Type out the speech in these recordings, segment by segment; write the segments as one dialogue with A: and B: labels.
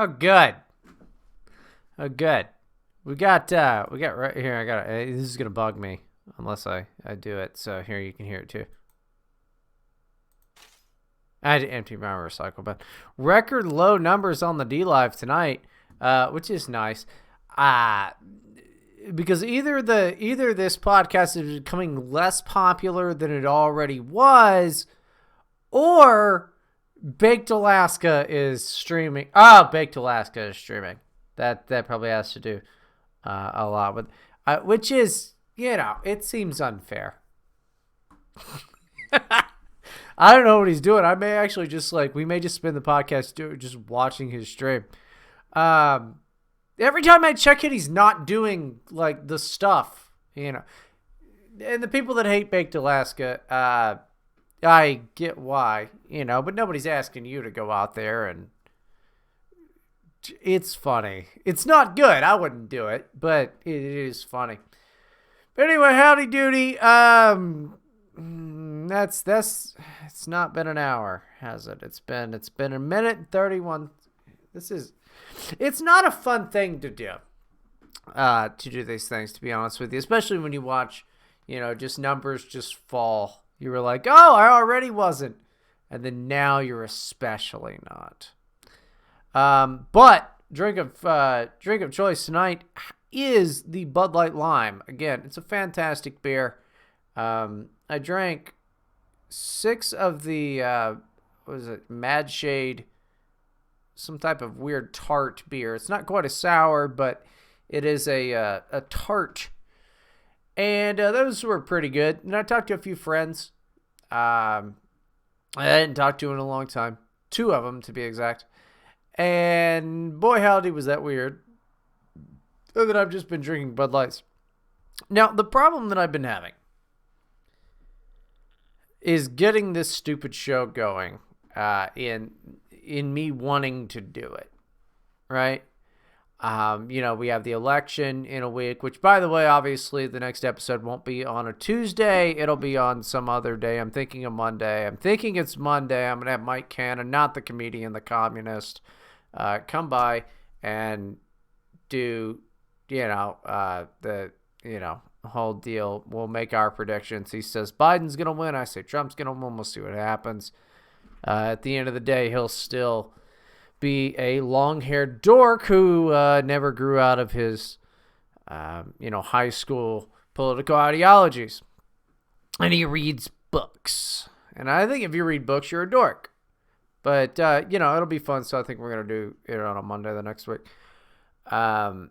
A: Oh, good. Oh, good. We got right here. This is gonna bug me unless I do it. So here you can hear it too. I had to empty my recycle bin. Record low numbers on the D Live tonight, which is nice. Because either this podcast is becoming less popular than it already was, or Baked Alaska is streaming. Oh, Baked Alaska is streaming. That probably has to do a lot with, which is, it seems unfair. I don't know what he's doing. I may actually we may just spend the podcast just watching his stream. Every time I check it, he's not doing the stuff, And the people that hate Baked Alaska, I get why, but nobody's asking you to go out there and it's funny. It's not good. I wouldn't do it, but it is funny. But anyway, howdy doody. It's not been an hour, has it? It's been a minute and 31. It's not a fun thing to do these things, to be honest with you, especially when you watch, just numbers just fall. You were like, oh, I already wasn't. And then now you're especially not. But drink of choice tonight is the Bud Light Lime. Again, it's a fantastic beer. I drank 6 of the, Mad Shade, some type of weird tart beer. It's not quite a sour, but it is a tart. And those were pretty good. And I talked to a few friends. I hadn't talked to in a long time. 2 of them, to be exact. And boy, howdy, was that weird. So that I've just been drinking Bud Lights. Now, the problem that I've been having is getting this stupid show going in me wanting to do it, right? We have the election in a week, which, by the way, obviously the next episode won't be on a Tuesday. It'll be on some other day. I'm thinking of Monday. I'm thinking it's Monday. I'm going to have Mike Cannon, not the comedian, the communist, come by and do, the whole deal. We'll make our predictions. He says Biden's going to win. I say Trump's going to win. We'll see what happens. At the end of the day, he'll still be a long-haired dork who never grew out of his, high school political ideologies. And he reads books. And I think if you read books, you're a dork. But, it'll be fun, so I think we're going to do it on a Monday the next week. But,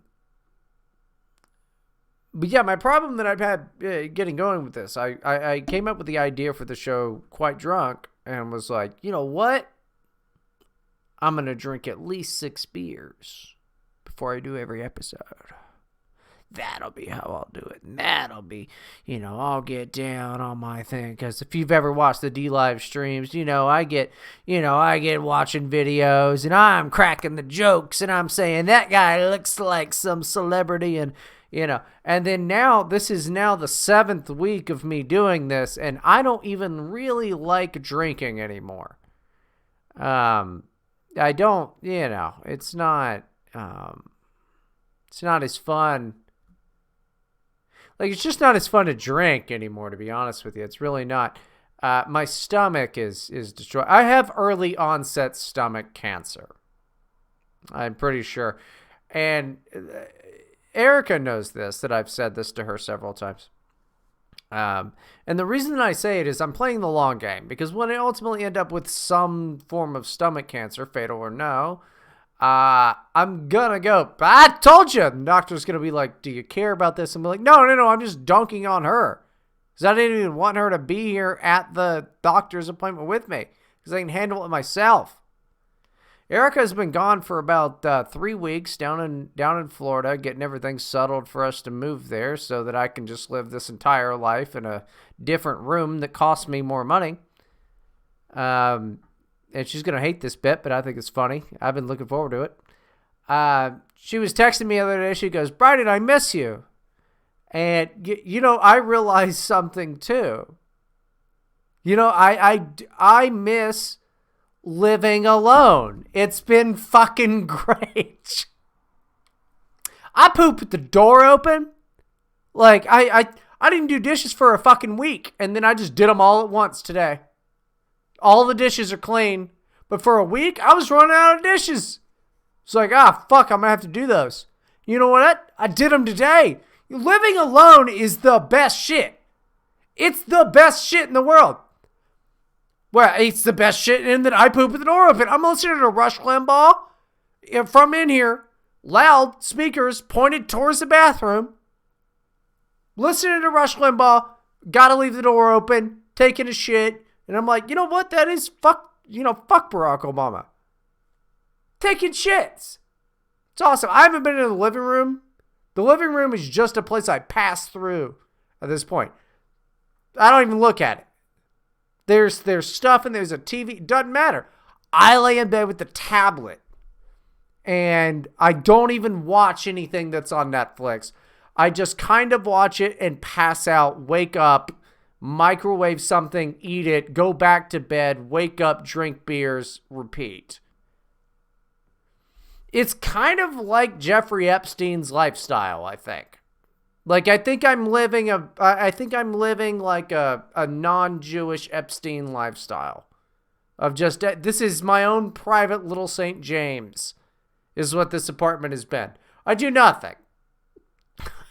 A: yeah, my problem that I've had getting going with this, I came up with the idea for the show quite drunk and was like, you know what? I'm going to drink at least 6 beers before I do every episode. That'll be how I'll do it. And that'll be, I'll get down on my thing. Because if you've ever watched the D-Live streams, I get watching videos and I'm cracking the jokes and I'm saying that guy looks like some celebrity and, and then now this is now the 7th week of me doing this and I don't even really like drinking anymore. I don't, it's not as fun. It's just not as fun to drink anymore, to be honest with you. It's really not. My stomach is destroyed. I have early onset stomach cancer. I'm pretty sure. And Erica knows this, that I've said this to her several times. And the reason that I say it is I'm playing the long game, because when I ultimately end up with some form of stomach cancer, fatal or no, I'm gonna go, I told you. The doctor's gonna be like, do you care about this? And be like, no, I'm just dunking on her. Because I didn't even want her to be here at the doctor's appointment with me. Because I can handle it myself. Erica's been gone for about 3 weeks down in Florida, getting everything settled for us to move there so that I can just live this entire life in a different room that costs me more money. And she's going to hate this bit, but I think it's funny. I've been looking forward to it. She was texting me the other day. She goes, Bryden, I miss you. And, I realized something too. I miss living alone. It's been fucking great. I poop with the door open. Like, I didn't do dishes for a fucking week, and then I just did them all at once today. All the dishes are clean, but for a week, I was running out of dishes. It's like, fuck, I'm gonna have to do those. You know what? I did them today. Living alone is the best shit. It's the best shit in the world. Well, it's the best shit in that I poop with the door open. I'm listening to Rush Limbaugh from in here, loud speakers pointed towards the bathroom. Listening to Rush Limbaugh, gotta leave the door open, taking a shit, and I'm like, you know what? That is fuck Barack Obama. Taking shits. It's awesome. I haven't been in the living room. The living room is just a place I pass through at this point. I don't even look at it. There's stuff and there's a TV. It doesn't matter. I lay in bed with the tablet. And I don't even watch anything that's on Netflix. I just kind of watch it and pass out, wake up, microwave something, eat it, go back to bed, wake up, drink beers, repeat. It's kind of like Jeffrey Epstein's lifestyle, I think. Like, I think I'm living like a non-Jewish Epstein lifestyle. Of just, this is my own private little St. James, is what this apartment has been. I do nothing.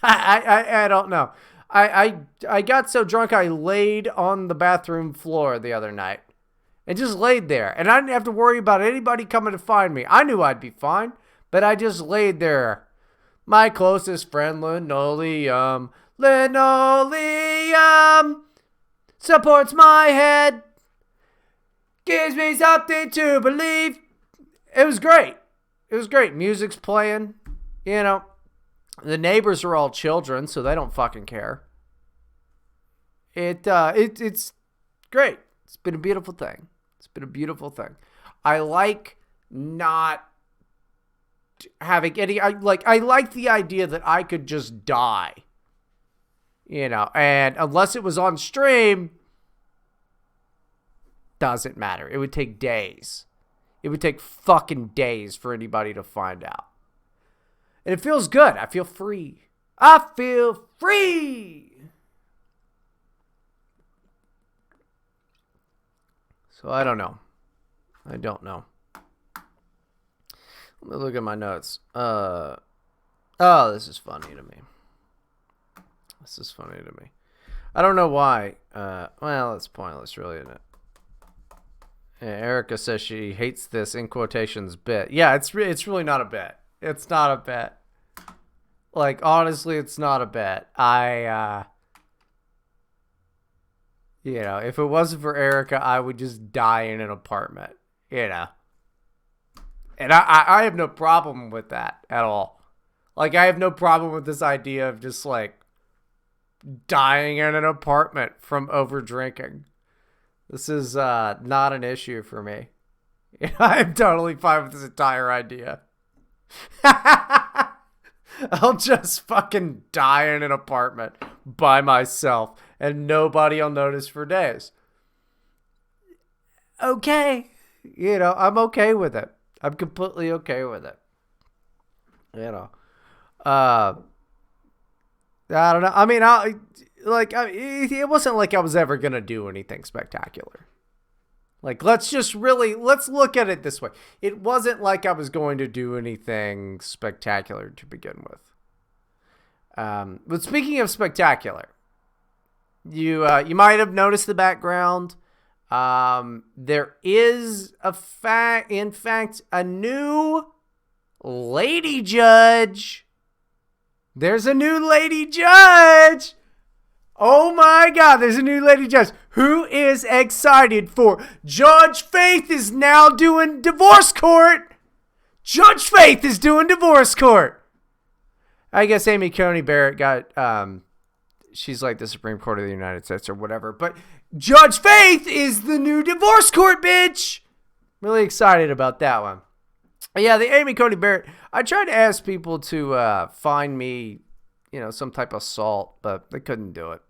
A: I don't know. I got so drunk I laid on the bathroom floor the other night. And just laid there. And I didn't have to worry about anybody coming to find me. I knew I'd be fine. But I just laid there. My closest friend, linoleum. Linoleum supports my head. Gives me something to believe. It was great. It was great. Music's playing. You know. The neighbors are all children, so they don't fucking care. It's great. It's been a beautiful thing. It's been a beautiful thing. I like not having any. I like the idea that I could just die. You know, and unless it was on stream, doesn't matter. It would take days. It would take fucking days for anybody to find out. And it feels good. I feel free. I feel free. So I don't know. I don't know. Let me look at my notes. Oh, this is funny to me. This is funny to me. I don't know why. Well, it's pointless, really, isn't it? Yeah, Erica says she hates this, in quotations, bit. Yeah, it's really not a bit. It's not a bet. Like, honestly, it's not a bet. You know, if it wasn't for Erica, I would just die in an apartment, you know. And I have no problem with that at all. Like, I have no problem with this idea of just, like, dying in an apartment from over drinking. This is not an issue for me. I'm totally fine with this entire idea. I'll just fucking die in an apartment by myself and nobody will notice for days. Okay. You know, I'm okay with it. I'm completely okay with it. You know. I don't know. I mean, it wasn't like I was ever going to do anything spectacular. Like, let's look at it this way. It wasn't like I was going to do anything spectacular to begin with. But speaking of spectacular, you might have noticed the background. There is in fact a new lady judge. There's a new lady judge. Oh my God, there's a new lady judge. Who is excited for Judge Faith is now doing divorce court. Judge Faith is doing divorce court. I guess Amy Coney Barrett got, she's like the Supreme Court of the United States or whatever. But Judge Faith is the new divorce court, bitch. Really excited about that one. Yeah, the Amy Coney Barrett. I tried to ask people to find me, you know, some type of salt, but they couldn't do it.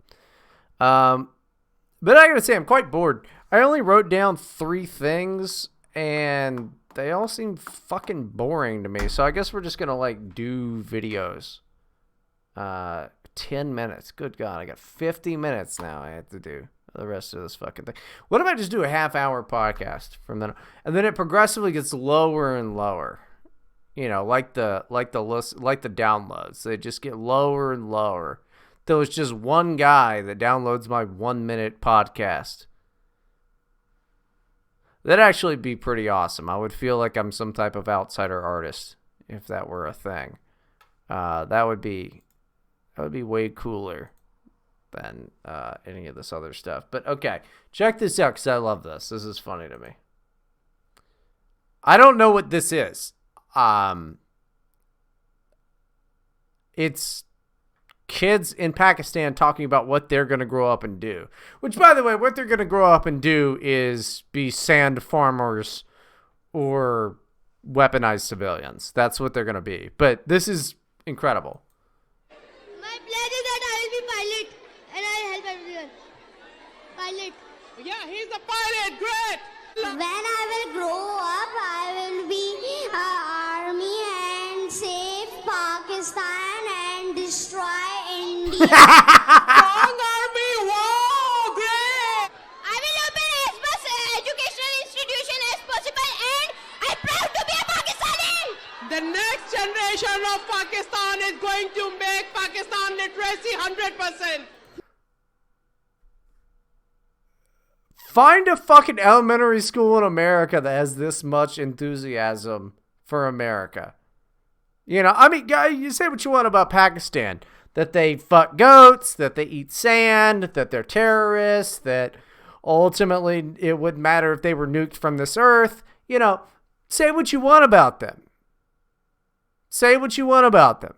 A: But I gotta say, I'm quite bored. I only wrote down 3 things, and they all seem fucking boring to me. So I guess we're just gonna like do videos. 10 minutes. Good God, I got 50 minutes now. I have to do the rest of this fucking thing. What if I just do a half-hour podcast from then, and then it progressively gets lower and lower? You know, like the downloads. They just get lower and lower. There was just one guy that downloads my 1-minute podcast. That'd actually be pretty awesome. I would feel like I'm some type of outsider artist if that were a thing. That would be way cooler than any of this other stuff. But okay, check this out because I love this. This is funny to me. I don't know what this is. It's kids in Pakistan talking about what they're going to grow up and do. Which, by the way, what they're going to grow up and do is be sand farmers or weaponized civilians. That's what they're going to be. But this is incredible.
B: My plan is that I will be pilot and I'll help everyone. Pilot.
C: Yeah, he's a pilot. Great.
B: When I will grow up, I will be army and save Pakistan and destroy India.
C: Strong army. Wow, great.
B: I will open as much educational institution as possible and I'm proud to be a Pakistani.
C: The next generation of Pakistan is going to make Pakistan literacy 100%.
A: Find a fucking elementary school in America that has this much enthusiasm for America. You know, I mean, you say what you want about Pakistan. That they fuck goats, that they eat sand, that they're terrorists, that ultimately it wouldn't matter if they were nuked from this earth. You know, say what you want about them. Say what you want about them.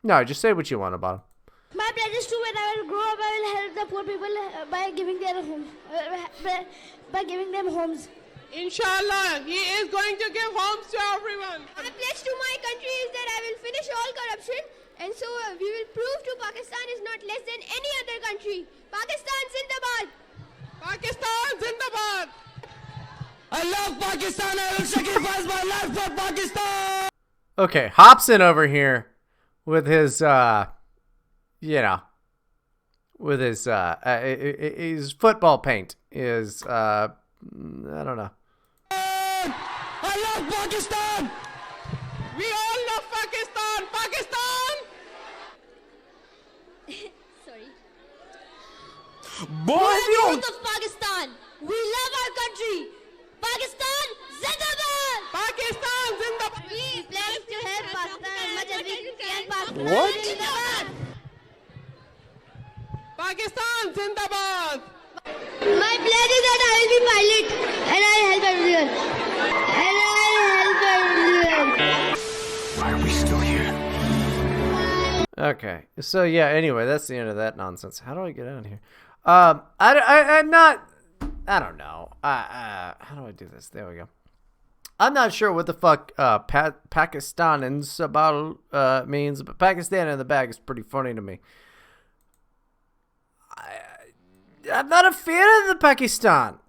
A: No, just say what you want about them.
B: My plan is to when I will grow up, I will help the poor people by giving their homes, by giving them homes.
C: Inshallah, he is going to give homes to everyone.
B: My pledge to my country is that I will finish all corruption, and so we will prove to Pakistan is not less than any other country. Pakistan Zindabad.
C: Pakistan Zindabad.
D: I love Pakistan. I will sacrifice my life for Pakistan.
A: Okay, Hobson over here with his, with his football paint is, I don't know.
D: I love Pakistan.
C: We all love Pakistan. Pakistan.
B: Sorry.
D: Boy,
B: We are the of Pakistan. We love our country. Pakistan Zindabad.
C: Pakistan Zindabad.
B: We pledge to help Pakistan as much as we can. Pakistan
A: What?
B: Zindabad.
C: Pakistan Zindabad.
B: My plan is that I will be pilot and I'll help everyone.
D: Why are we still here?
A: Okay, so yeah, anyway, that's the end of that nonsense. How do I get out of here? I'm not, I don't know. How do I do this? There we go. I'm not sure what the fuck Pakistan and Sabal means, but Pakistan in the bag is pretty funny to me. I'm not a fan of the Pakistan.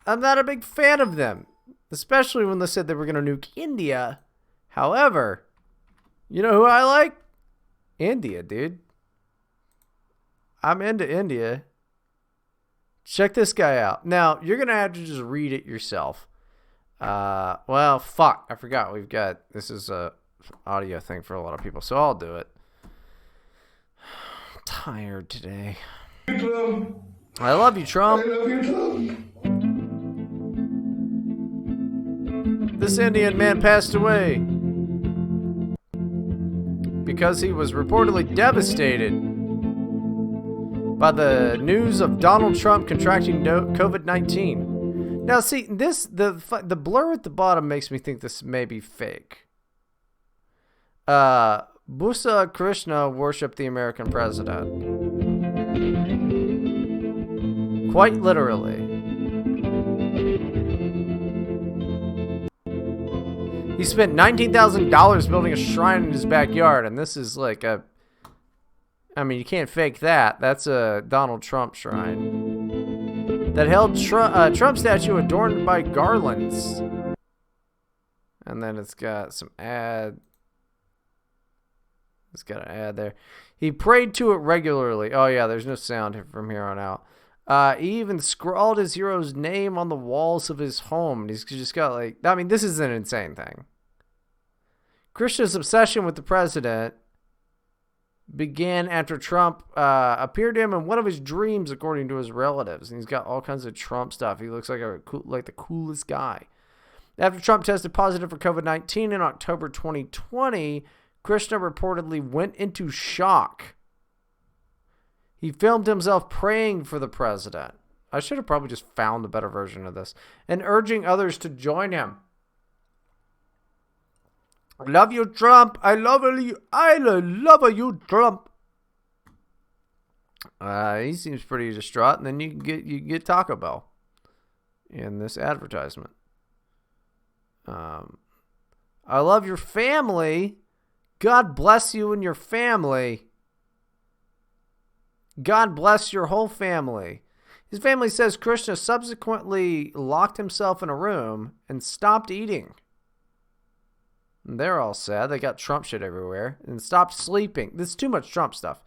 A: I'm not a big fan of them, especially when they said they were going to nuke India. However, you know who I like? India, dude. I'm into India. Check this guy out. Now, you're going to have to just read it yourself. Well, fuck. I forgot this is a audio thing for a lot of people, so I'll do it. I'm tired today. I love you, Trump.
D: I love you, Trump.
A: This Indian man passed away because he was reportedly devastated by the news of Donald Trump contracting COVID-19. Now, see, the blur at the bottom makes me think this may be fake. Busa Krishna worshipped the American president. Quite literally. He spent $19,000 building a shrine in his backyard, and this is like a... I mean, you can't fake that. That's a Donald Trump shrine that held Trump statue adorned by garlands. And then it's got some ad. It's got an ad there. He prayed to it regularly. Oh, yeah, there's no sound from here on out. He even scrawled his hero's name on the walls of his home. He's just got like, I mean, this is an insane thing. Krishna's obsession with the president began after Trump appeared to him in one of his dreams, according to his relatives. And he's got all kinds of Trump stuff. He looks like the coolest guy. After Trump tested positive for COVID-19 in October 2020, Krishna reportedly went into shock. He filmed himself praying for the president. I should have probably just found a better version of this. And urging others to join him. I love you, Trump. I love you. I love you, Trump. He seems pretty distraught. And then you get Taco Bell in this advertisement. I love your family. God bless you and your family. God bless your whole family. His family says Krishna subsequently locked himself in a room and stopped eating. And they're all sad. They got Trump shit everywhere. And stopped sleeping. This is too much Trump stuff.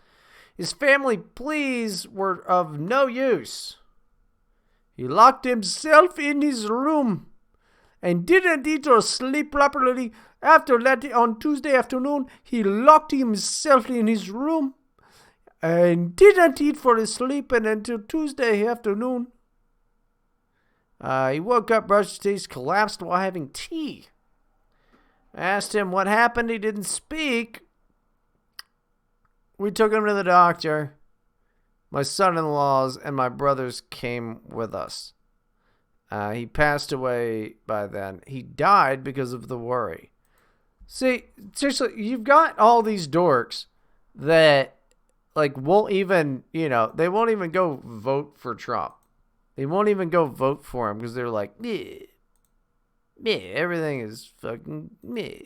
A: His family pleas were of no use. He locked himself in his room and didn't eat or sleep properly. After that, on Tuesday afternoon, he locked himself in his room and didn't eat for his sleep until Tuesday afternoon. He woke up, brushed his teeth, collapsed while having tea. I asked him what happened. He didn't speak. We took him to the doctor. My son-in-laws and my brothers came with us. He passed away by then. He died because of the worry. See, seriously, you've got all these dorks that like won't even, they won't even go vote for Trump. They won't even go vote for him because they're like, meh, everything is fucking meh.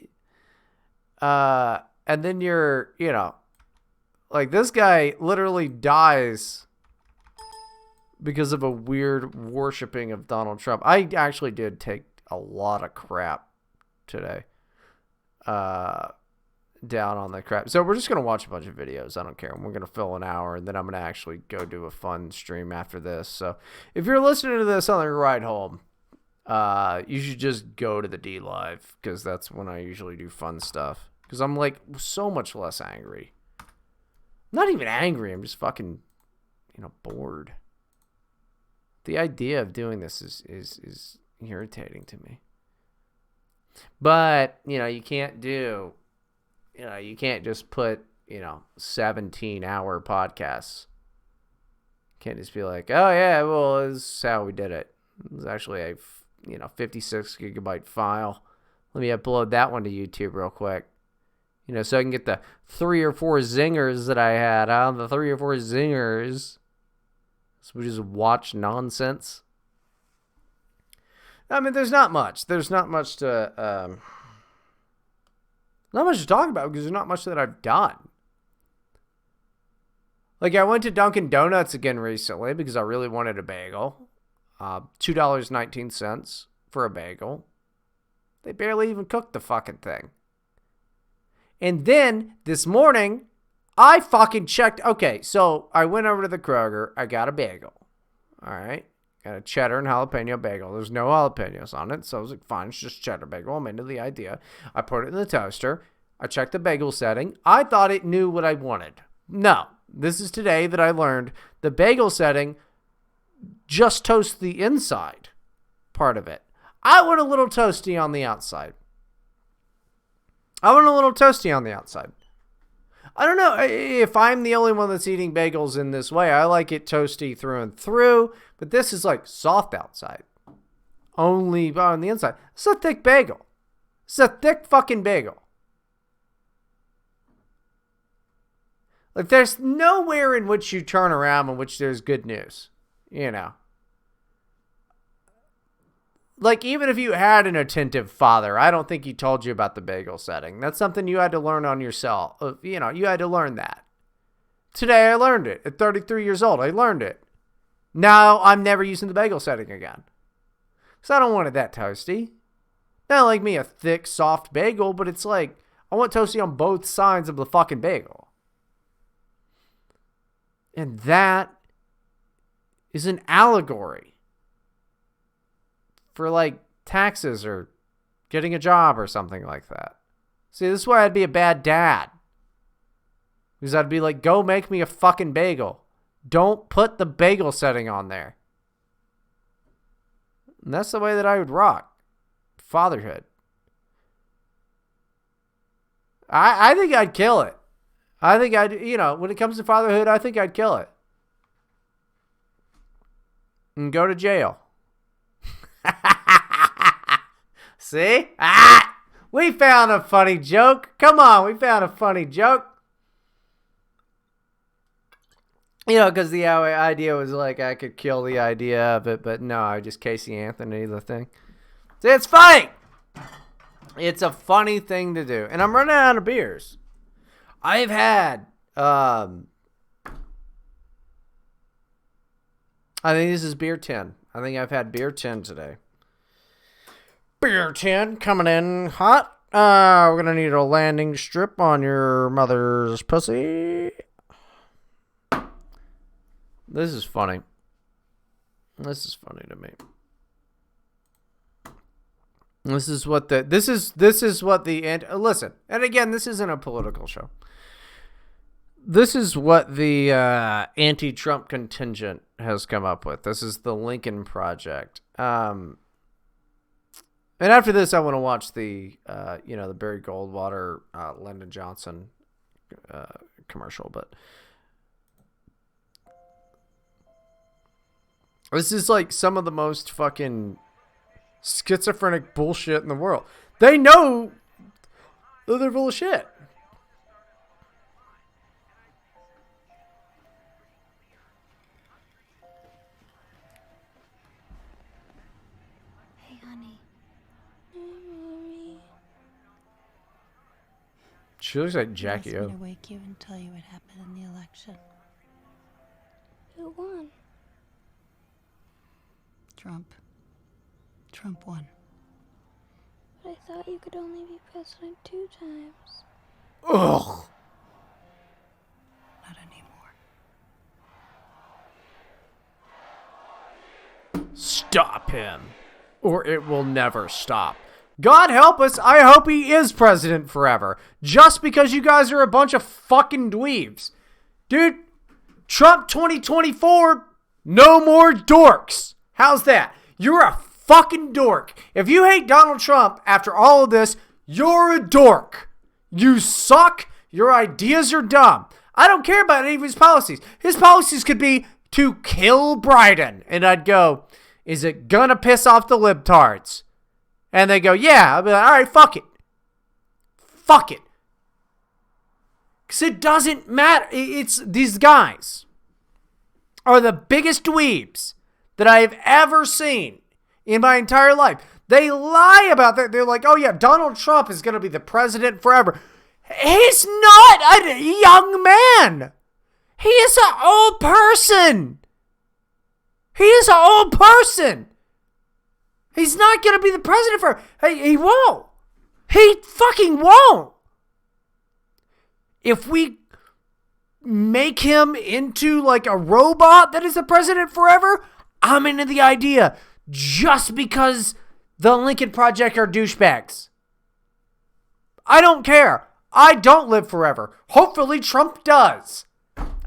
A: And then you're, like this guy literally dies because of a weird worshiping of Donald Trump. I actually did take a lot of crap today. Down on the crap. So we're just going to watch a bunch of videos. I don't care. We're going to fill an hour and then I'm going to actually go do a fun stream after this. So if you're listening to this on the ride home, you should just go to the D Live because that's when I usually do fun stuff. Because I'm like so much less angry. I'm not even angry. I'm just fucking, bored. The idea of doing this is irritating to me. But, you can't do, you can't just put, 17-hour podcasts. You can't just be like, oh, yeah, well, this is how we did it. It was actually a, 56 gigabyte file. Let me upload that one to YouTube real quick. So I can get the 3 or 4 zingers that I had. The 3 or 4 zingers. So we just watch nonsense. I mean, there's not much. There's not much to talk about because there's not much that I've done. Like, I went to Dunkin' Donuts again recently because I really wanted a bagel. $2.19 for a bagel. They barely even cooked the fucking thing. And then, this morning, I fucking checked. Okay, so I went over to the Kroger. I got a bagel. All right. Got a cheddar and jalapeno bagel. There's no jalapenos on it. So I was like, fine, it's just cheddar bagel. I'm into the idea. I put it in the toaster. I checked the bagel setting. I thought it knew what I wanted. No. This is today that I learned the bagel setting just toasts the inside part of it. I want a little toasty on the outside. I don't know if I'm the only one that's eating bagels in this way. I like it toasty through and through, but this is like soft outside. Only on the inside. It's a thick bagel. It's a thick fucking bagel. Like, there's nowhere in which you turn around in which there's good news. Like, even if you had an attentive father, I don't think he told you about the bagel setting. That's something you had to learn on yourself. You had to learn that. Today I learned it. At 33 years old, I learned it. Now I'm never using the bagel setting again. Because I don't want it that toasty. Not like me a thick, soft bagel, but it's like, I want toasty on both sides of the fucking bagel. And that is an allegory for like taxes or getting a job or something like that. See, this is why I'd be a bad dad. Because I'd be like, go make me a fucking bagel. Don't put the bagel setting on there. And that's the way that I would rock fatherhood. I think I'd kill it. I think I'd, when it comes to fatherhood, I think I'd kill it. And go to jail. See? We found a funny joke. Come on, we found a funny joke. Because the idea was like I could kill the idea of it, but no, I just Casey Anthony the thing. See, it's funny. It's a funny thing to do. And I'm running out of beers. I've had, I think this is beer 10. I think I've had beer 10 today. Beer 10 coming in hot. We're going to need a landing strip on your mother's pussy. This is funny. This is funny to me. This is what the listen, and again, this isn't a political show. This is what the anti-Trump contingent has come up with. This is the Lincoln Project. And after this, I want to watch the the Barry Goldwater, Lyndon Johnson commercial. But this is like some of the most fucking schizophrenic bullshit in the world. They know that they're full of shit.
B: Hey, honey.
A: She looks like Jackie
E: You
A: O.
E: asked me to wake you and tell you what happened in the election.
B: Who won?
E: Trump won.
B: But I thought you could only be president 2 times.
A: Ugh.
E: Not anymore.
A: Stop him, or it will never stop. God help us, I hope he is president forever. Just because you guys are a bunch of fucking dweebs. Dude, Trump 2024, no more dorks. How's that? You're a fucking dork. If you hate Donald Trump after all of this, you're a dork. You suck. Your ideas are dumb. I don't care about any of his policies. His policies could be to kill Bryden. And I'd go, is it gonna piss off the libtards? And they go, yeah. I'd be like, all right, fuck it. Fuck it. Because it doesn't matter. It's these guys are the biggest dweebs that I have ever seen in my entire life. They lie about that. They're like, oh yeah, Donald Trump is going to be the president forever. He's not a young man. He is an old person. He is an old person. He's not going to be the president forever. He won't. He fucking won't. If we make him into like a robot that is the president forever, I'm into the idea. Just because the Lincoln Project are douchebags. I don't care. I don't live forever. Hopefully Trump does.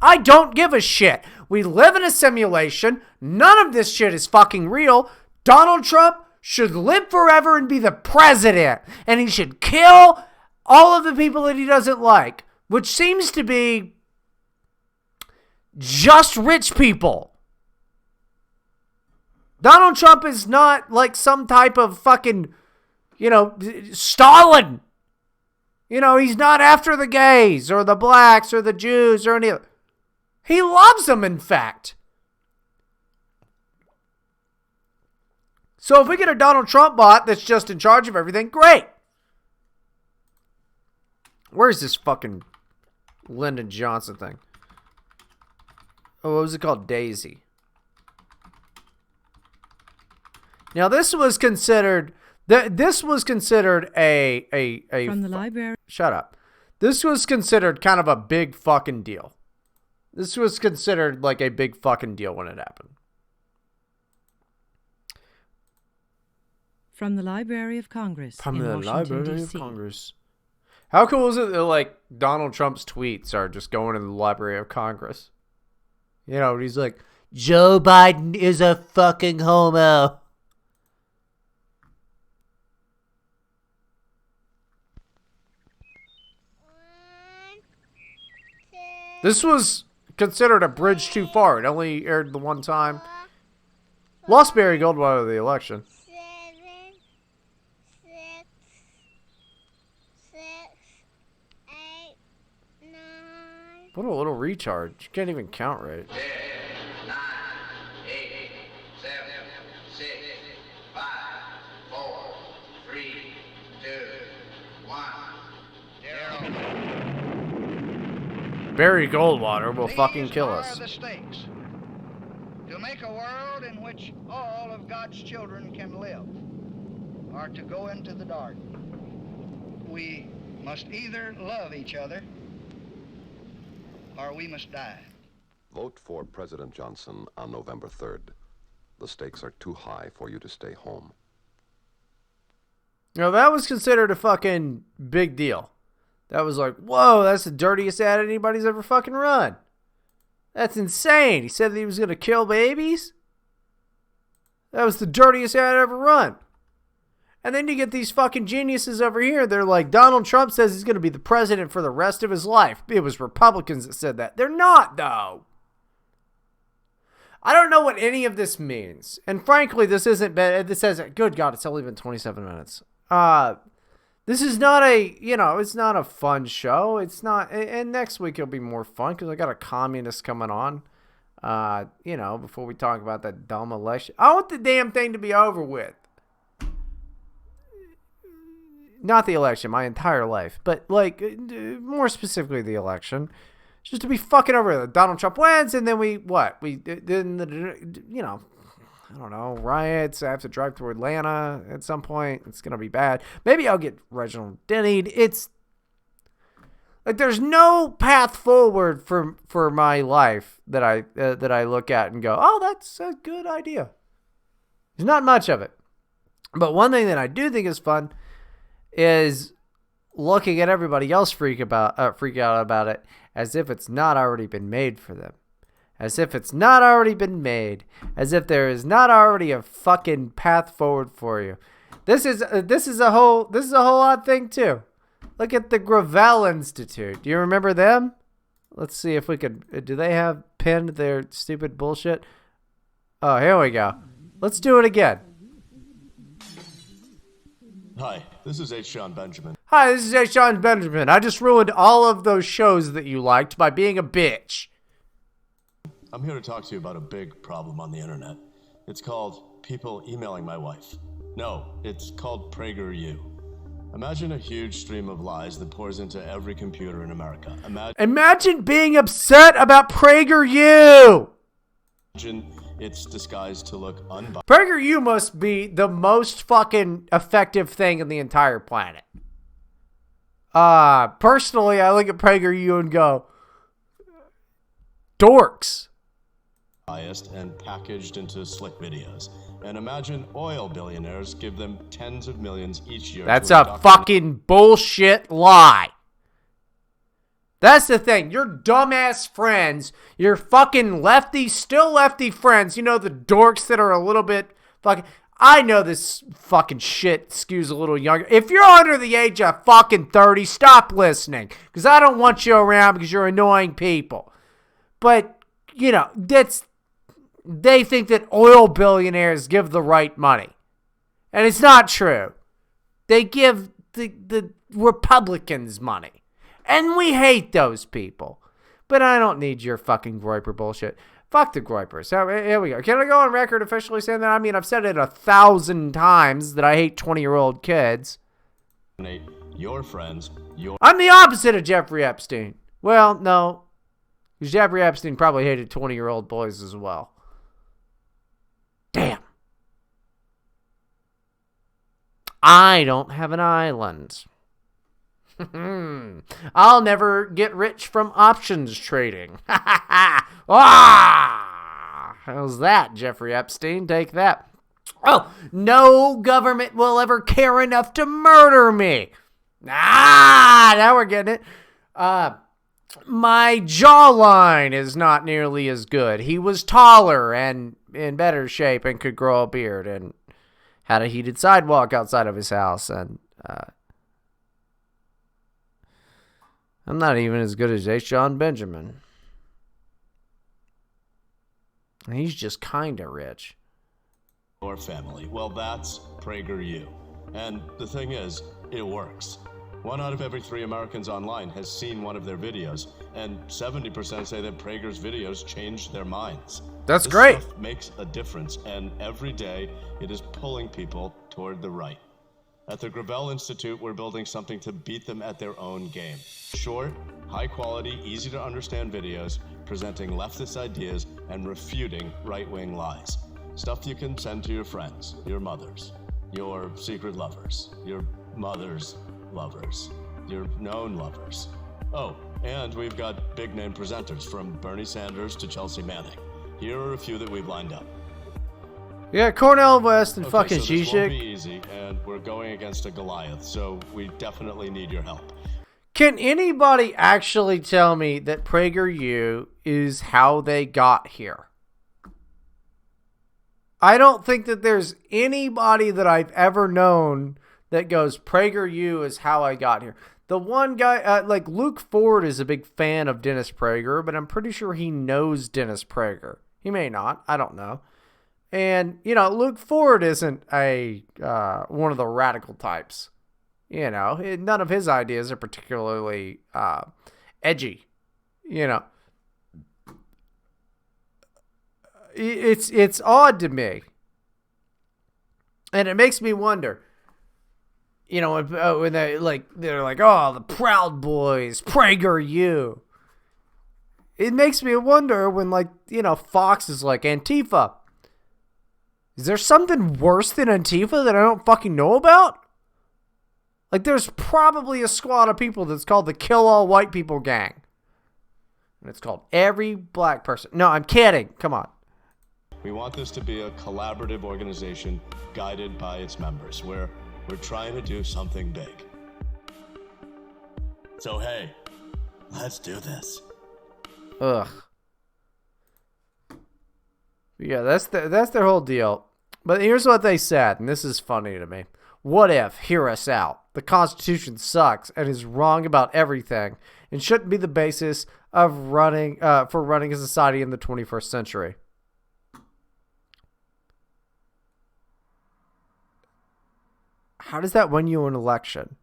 A: I don't give a shit. We live in a simulation. None of this shit is fucking real. Donald Trump should live forever and be the president. And he should kill all of the people that he doesn't like. Which seems to be just rich people. Donald Trump is not like some type of fucking, Stalin. He's not after the gays or the blacks or the Jews or any. He loves them, in fact. So if we get a Donald Trump bot that's just in charge of everything, great. Where's this fucking Lyndon Johnson thing? what was it called? Daisy. Now this was considered this was considered a
F: from the library.
A: Shut up. This was considered kind of a big fucking deal. This was considered like a big fucking deal when it happened.
F: From the Library of Congress.
A: From
F: in
A: the
F: Washington,
A: Library
F: D.C.
A: of Congress. How cool is it that like Donald Trump's tweets are just going to the Library of Congress? You know, he's like, Joe Biden is a fucking homo. This was considered a bridge too far. It only aired the one time. Lost Barry Goldwater the election.
B: 7, 6, 8, 9.
A: What a little retard. You can't even count right.
G: 10, 9, 8, 7, 6, 5, 4, 3, 2, 1, 0.
A: Barry Goldwater will fucking kill us.
H: These are the stakes. To make a world in which all of God's children can live, or to go into the dark. We must either love each other, or we must die.
I: Vote for President Johnson on November 3rd. The stakes are too high for you to stay home.
A: You know, that was considered a fucking big deal. That was like, whoa, that's the dirtiest ad anybody's ever fucking run. That's insane. He said that he was going to kill babies. That was the dirtiest ad ever run. And then you get these fucking geniuses over here. They're like, Donald Trump says he's going to be the president for the rest of his life. It was Republicans that said that. They're not, though. I don't know what any of this means. And frankly, this isn't bad. This hasn't, good God, it's only been 27 minutes. This is not a, you know, it's not a fun show. It's not, and next week it'll be more fun because I got a communist coming on, you know, before we talk about that dumb election. I want the damn thing to be over with. Not the election, my entire life, but like, more specifically the election. Just to be fucking over with. Donald Trump wins, and then then, you know, I don't know, riots. I have to drive to Atlanta at some point. It's going to be bad. Maybe I'll get Reginald Denny. It's like there's no path forward for my life that I look at and go, oh, that's a good idea. There's not much of it. But one thing that I do think is fun is looking at everybody else freak out about it as if it's not already been made for them. As if it's not already been made. As if there is not already a fucking path forward for you. This is a whole odd thing too. Look at the Gravel Institute. Do you remember them? Let's see if we could. Do they have pinned their stupid bullshit? Oh, here we go. Let's do it again.
J: Hi, this is H. Sean Benjamin.
A: Hi, this is H. Sean Benjamin. I just ruined all of those shows that you liked by being a bitch.
J: I'm here to talk to you about a big problem on the internet. It's called people emailing my wife. No, it's called PragerU. Imagine a huge stream of lies that pours into every computer in America.
A: Imagine being upset about PragerU!
J: Imagine it's disguised to look unbiased.
A: PragerU must be the most fucking effective thing in the entire planet. Personally, I look at PragerU and go, dorks.
J: And packaged into slick videos. And imagine oil billionaires give them tens of millions each year.
A: That's a fucking bullshit lie. That's the thing. Your dumbass friends, your fucking still lefty friends, you know, the dorks that are a little bit fucking... I know this fucking shit skews a little younger. If you're under the age of fucking 30, stop listening. Because I don't want you around because you're annoying people. But, you know, they think that oil billionaires give the right money. And it's not true. They give the Republicans money. And we hate those people. But I don't need your fucking Groiper bullshit. Fuck the Groipers. So here we go. Can I go on record officially saying that? I mean, I've said it 1,000 times that I hate 20-year-old kids.
J: Your friends,
A: I'm the opposite of Jeffrey Epstein. Well, no. Because Jeffrey Epstein probably hated 20-year-old boys as well. Damn. I don't have an island. I'll never get rich from options trading. How's that, Jeffrey Epstein? Take that. Oh, no government will ever care enough to murder me. Now we're getting it. My jawline is not nearly as good. He was taller and in better shape and could grow a beard and had a heated sidewalk outside of his house. And I'm not even as good as H. John Benjamin. He's just kind of rich.
J: Or family. Well, that's PragerU. And the thing is, it works. 1 out of every 3 Americans online has seen one of their videos, and 70% say that Prager's videos changed their minds.
A: That's
J: this
A: great.
J: Stuff makes a difference, and every day it is pulling people toward the right. At the Gravel Institute, we're building something to beat them at their own game. Short, high-quality, easy-to-understand videos presenting leftist ideas and refuting right-wing lies. Stuff you can send to your friends, your mothers, your secret lovers, your mother's lovers, your known lovers. Oh, and we've got big-name presenters from Bernie Sanders to Chelsea Manning. Here are a few that we've lined up.
A: Yeah, Cornel West and
J: Okay,
A: fucking
J: so this won't be
A: Zizek.
J: easy, and we're going against a Goliath, so we definitely need your help.
A: Can anybody actually tell me that PragerU is how they got here? I don't think that there's anybody that I've ever known that goes, PragerU is how I got here. The one guy, like Luke Ford is a big fan of Dennis Prager, but I'm pretty sure he knows Dennis Prager. He may not. I don't know. And, you know, Luke Ford isn't a one of the radical types. You know, none of his ideas are particularly edgy. You know, it's odd to me, and it makes me wonder. You know, when they're like, oh, the Proud Boys, PragerU. It makes me wonder when, like, you know, Fox is like, Antifa. Is there something worse than Antifa that I don't fucking know about? Like, there's probably a squad of people that's called the Kill All White People Gang. And it's called every black person. No, I'm kidding. Come on.
J: We want this to be a collaborative organization guided by its members, where we're trying to do something big. So, hey, let's do this.
A: Ugh. Yeah, that's their whole deal. But here's what they said, and this is funny to me. What if, hear us out, the Constitution sucks and is wrong about everything and shouldn't be the basis of running for running a society in the 21st century? How does that win you an election?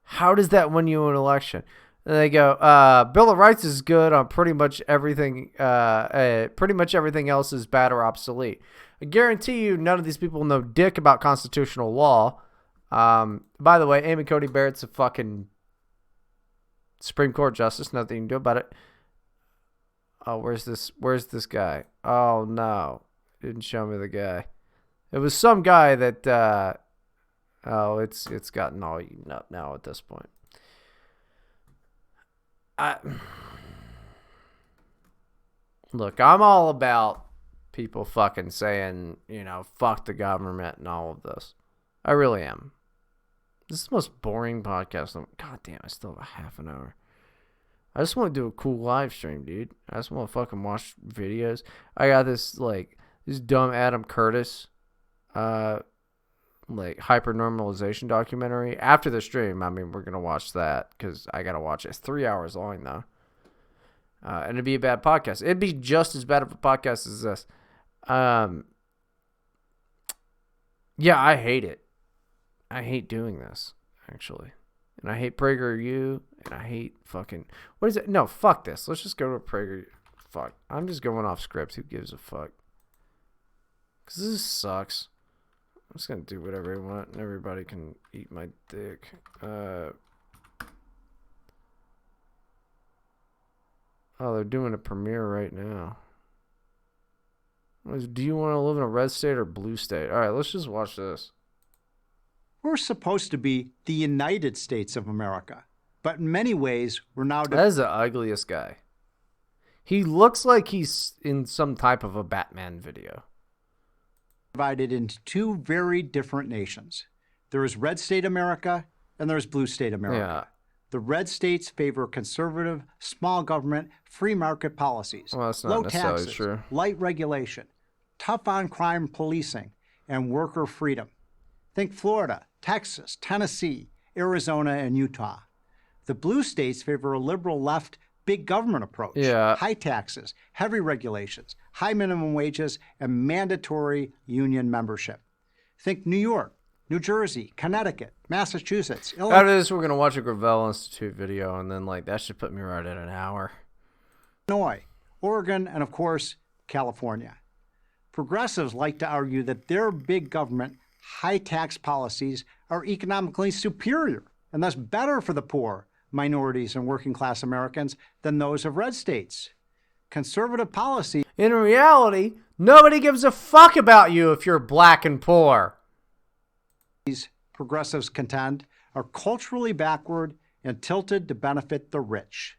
A: How does that win you an election? And they go, Bill of Rights is good on pretty much everything. Pretty much everything else is bad or obsolete. I guarantee you none of these people know dick about constitutional law. By the way, Amy Coney Barrett's a fucking Supreme Court justice. Nothing you can do about it. Oh, where's this guy? Oh, no. Didn't show me the guy. It was some guy that, it's gotten all eaten up now at this point. Look, I'm all about people fucking saying, you know, fuck the government and all of this. I really am. This is the most boring podcast. God damn, I still have a half an hour. I just want to do a cool live stream, dude. I just want to fucking watch videos. I got this dumb Adam Curtis, hyper-normalization documentary. After the stream, I mean, we're going to watch that because I got to watch it. It's 3 hours long, though. And it'd be a bad podcast. It'd be just as bad of a podcast as this. Yeah, I hate it. I hate doing this, actually. And I hate PragerU, and I hate fucking... What is it? No, fuck this. Let's just go to PragerU. Fuck. I'm just going off script. Who gives a fuck? Because this sucks. I'm just going to do whatever I want, and everybody can eat my dick. Oh, they're doing a premiere right now. Do you want to live in a red state or blue state? All right, let's just watch this.
K: We're supposed to be the United States of America, but in many ways, we're now...
A: That is the ugliest guy. He looks like he's in some type of a Batman video.
K: ...divided into two very different nations. There is red state America, and there's blue state America.
A: Yeah.
K: The red states favor conservative, small government, free market policies,
A: Well, that's not
K: low
A: necessarily
K: taxes,
A: true.
K: light regulation, tough on crime policing, and worker freedom. Think Florida, Texas, Tennessee, Arizona, and Utah. The blue states favor a liberal left big government approach, high taxes, heavy regulations, high minimum wages, and mandatory union membership. Think New York, New Jersey, Connecticut, Massachusetts, Illinois.
A: After this, we're going to watch a Gravel Institute video, and then, like, that should put me right at an hour.
K: Oregon, and of course, California. Progressives like to argue that their big government, high tax policies are economically superior and thus better for the poor, minorities, and working class Americans than those of red states. Conservative policy.
A: In reality, nobody gives a fuck about you if you're black and poor.
K: These progressives contend are culturally backward and tilted to benefit the rich.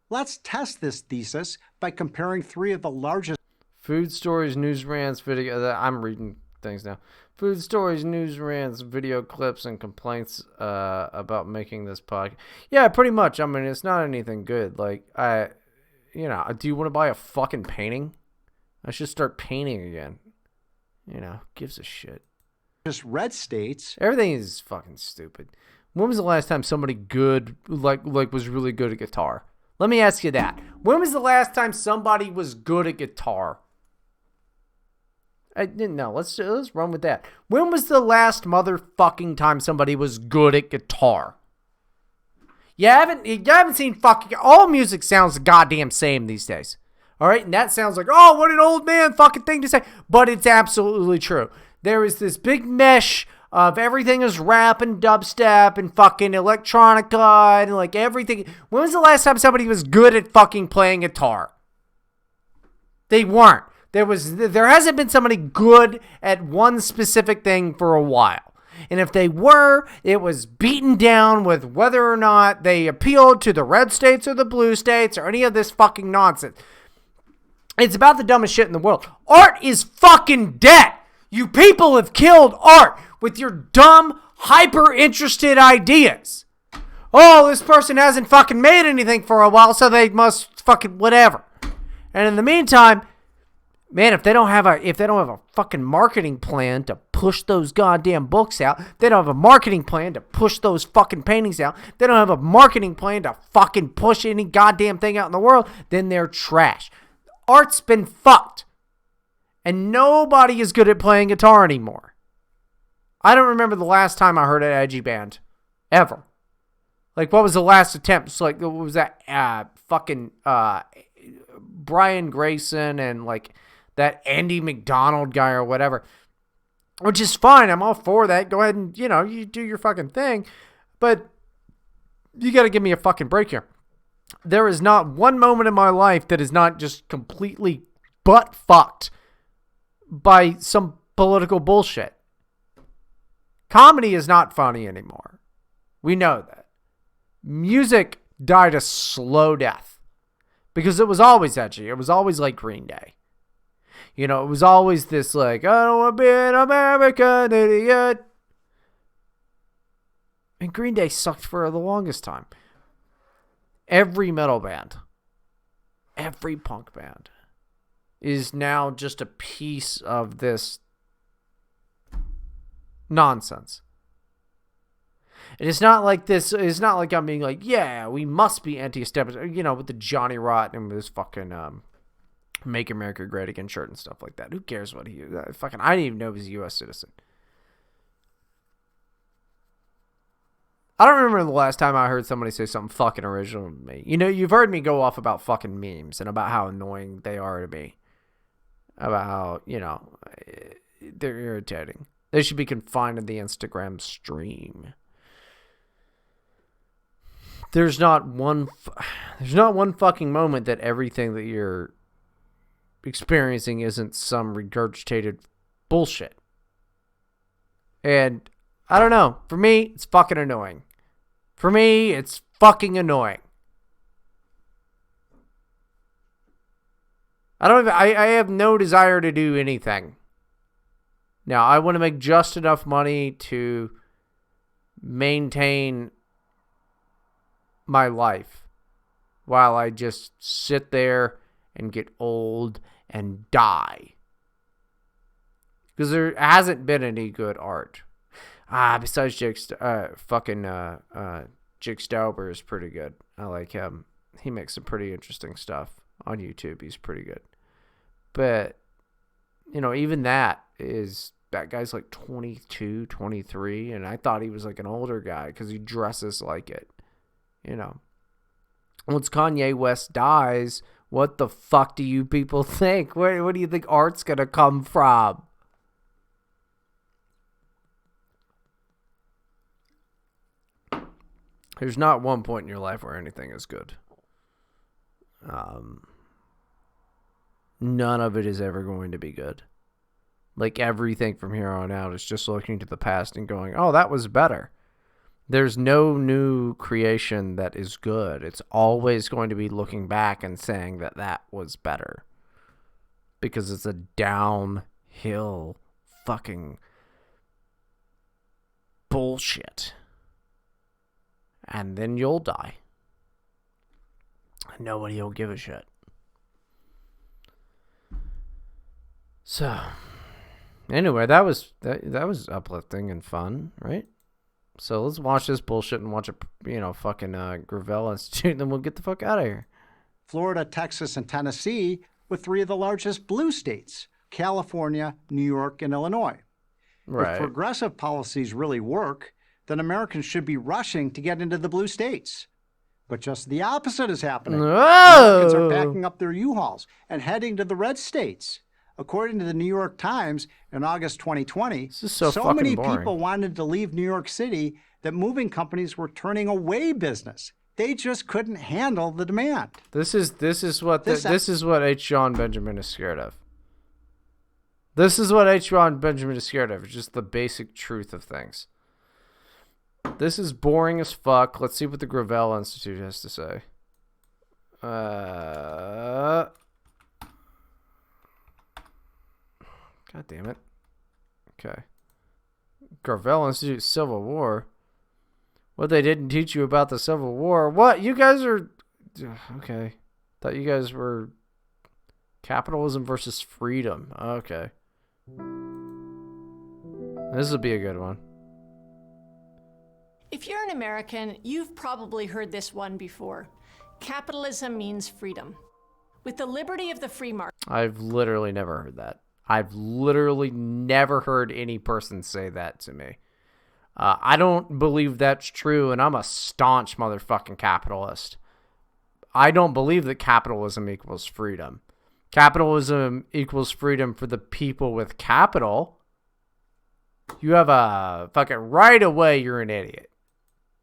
K: Let's test this thesis by comparing three of the largest
A: Food Stories, News Rants, video. I'm reading things now. Food Stories, News Rants, video clips, and complaints about making this podcast. Yeah, pretty much. I mean, it's not anything good. Like, do you want to buy a fucking painting? I should start painting again. Gives a shit.
K: Just red states.
A: Everything is fucking stupid. When was the last time somebody good, like was really good at guitar? Let me ask you that. When was the last time somebody was good at guitar? I didn't know. Let's run with that. When was the last motherfucking time somebody was good at guitar? You haven't seen fucking... All music sounds the goddamn same these days. All right? And that sounds like, oh, what an old man fucking thing to say. But it's absolutely true. There is this big mesh of everything is rap and dubstep and fucking electronica and like everything. When was the last time somebody was good at fucking playing guitar? They weren't. There hasn't been somebody good at one specific thing for a while. And if they were, it was beaten down with whether or not they appealed to the red states or the blue states or any of this fucking nonsense. It's about the dumbest shit in the world. Art is fucking dead. You people have killed art with your dumb, hyper-interested ideas. Oh, this person hasn't fucking made anything for a while, so they must fucking whatever. And in the meantime, man, if they don't have a fucking marketing plan to push those goddamn books out, they don't have a marketing plan to push those fucking paintings out, they don't have a marketing plan to fucking push any goddamn thing out in the world, then they're trash. Art's been fucked. And nobody is good at playing guitar anymore. I don't remember the last time I heard an edgy band. Ever. Like, what was the last attempt? It's like, what was that? Brian Grayson and, like, that Andy McDonald guy or whatever. Which is fine. I'm all for that. Go ahead and, you do your fucking thing. But you got to give me a fucking break here. There is not one moment in my life that is not just completely butt-fucked by some political bullshit. Comedy is not funny anymore. We know that. Music died a slow death because it was always edgy. It was always like Green Day. It was always this like, I don't want to be an American idiot. And Green Day sucked for the longest time. Every metal band, every punk band is now just a piece of this nonsense. And it's not like this. It's not like I'm being like, yeah, we must be anti-establishment, with the Johnny Rotten and his fucking Make America Great Again shirt and stuff like that. Who cares what he is? I didn't even know he was a U.S. citizen. I don't remember the last time I heard somebody say something fucking original to me. You've heard me go off about fucking memes and about how annoying they are to me. About how, they're irritating. They should be confined to the Instagram stream. there's not one fucking moment that everything that you're experiencing isn't some regurgitated bullshit. And I don't know. For me, it's fucking annoying. For me, it's fucking annoying. I have no desire to do anything. Now, I want to make just enough money to maintain my life while I just sit there and get old and die. Because there hasn't been any good art. Besides Jake Stauber is pretty good. I like him. He makes some pretty interesting stuff on YouTube. He's pretty good. But, even that guy's like 22, 23, and I thought he was like an older guy because he dresses like it. Once Kanye West dies, what the fuck do you people think? Where do you think art's gonna come from? There's not one point in your life where anything is good. None of it is ever going to be good. Like, everything from here on out is just looking to the past and going, oh, that was better. There's no new creation that is good. It's always going to be looking back and saying that that was better. Because it's a downhill fucking bullshit. And then you'll die. Nobody will give a shit. So, anyway, that was uplifting and fun, right? So let's watch this bullshit and watch a fucking Gravel Institute, and then we'll get the fuck out of here.
K: Florida, Texas, and Tennessee were three of the largest blue states: California, New York, and Illinois.
A: Right.
K: If progressive policies really work, then Americans should be rushing to get into the blue states. But just the opposite is happening. Americans are backing up their U-Hauls and heading to the red states. According to the New York Times, in August 2020, so many people wanted to leave New York City that moving companies were turning away business. They just couldn't handle the demand.
A: This is what H. John Benjamin is scared of. This is what H. John Benjamin is scared of. It's just the basic truth of things. This is boring as fuck. Let's see what the Gravel Institute has to say. God damn it. Okay. Gravel Institute Civil War. What they didn't teach you about the Civil War. What? You guys are... Okay. Thought you guys were... Capitalism versus freedom. Okay. This will be a good one.
L: If you're an American, you've probably heard this one before. Capitalism means freedom. With the liberty of the free market...
A: I've literally never heard that. I've literally never heard any person say that to me. I don't believe that's true, and I'm a staunch motherfucking capitalist. I don't believe that capitalism equals freedom. Capitalism equals freedom for the people with capital. You have a fucking right away, you're an idiot.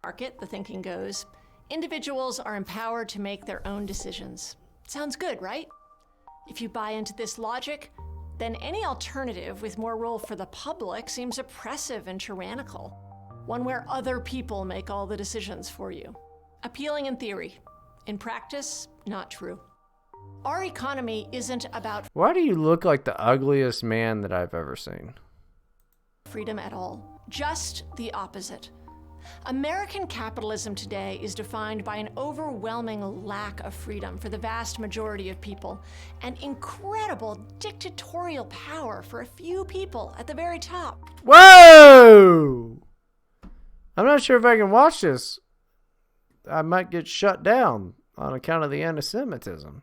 L: Market, the thinking goes, individuals are empowered to make their own decisions. Sounds good, right? If you buy into this logic, then any alternative with more role for the public seems oppressive and tyrannical. One where other people make all the decisions for you. Appealing in theory. In practice, not true. Our economy isn't about...
A: Why do you look like the ugliest man that I've ever seen?
L: ...freedom at all. Just the opposite. American capitalism today is defined by an overwhelming lack of freedom for the vast majority of people and incredible dictatorial power for a few people at the very top.
A: Whoa! I'm not sure if I can watch this. I might get shut down on account of the anti-Semitism.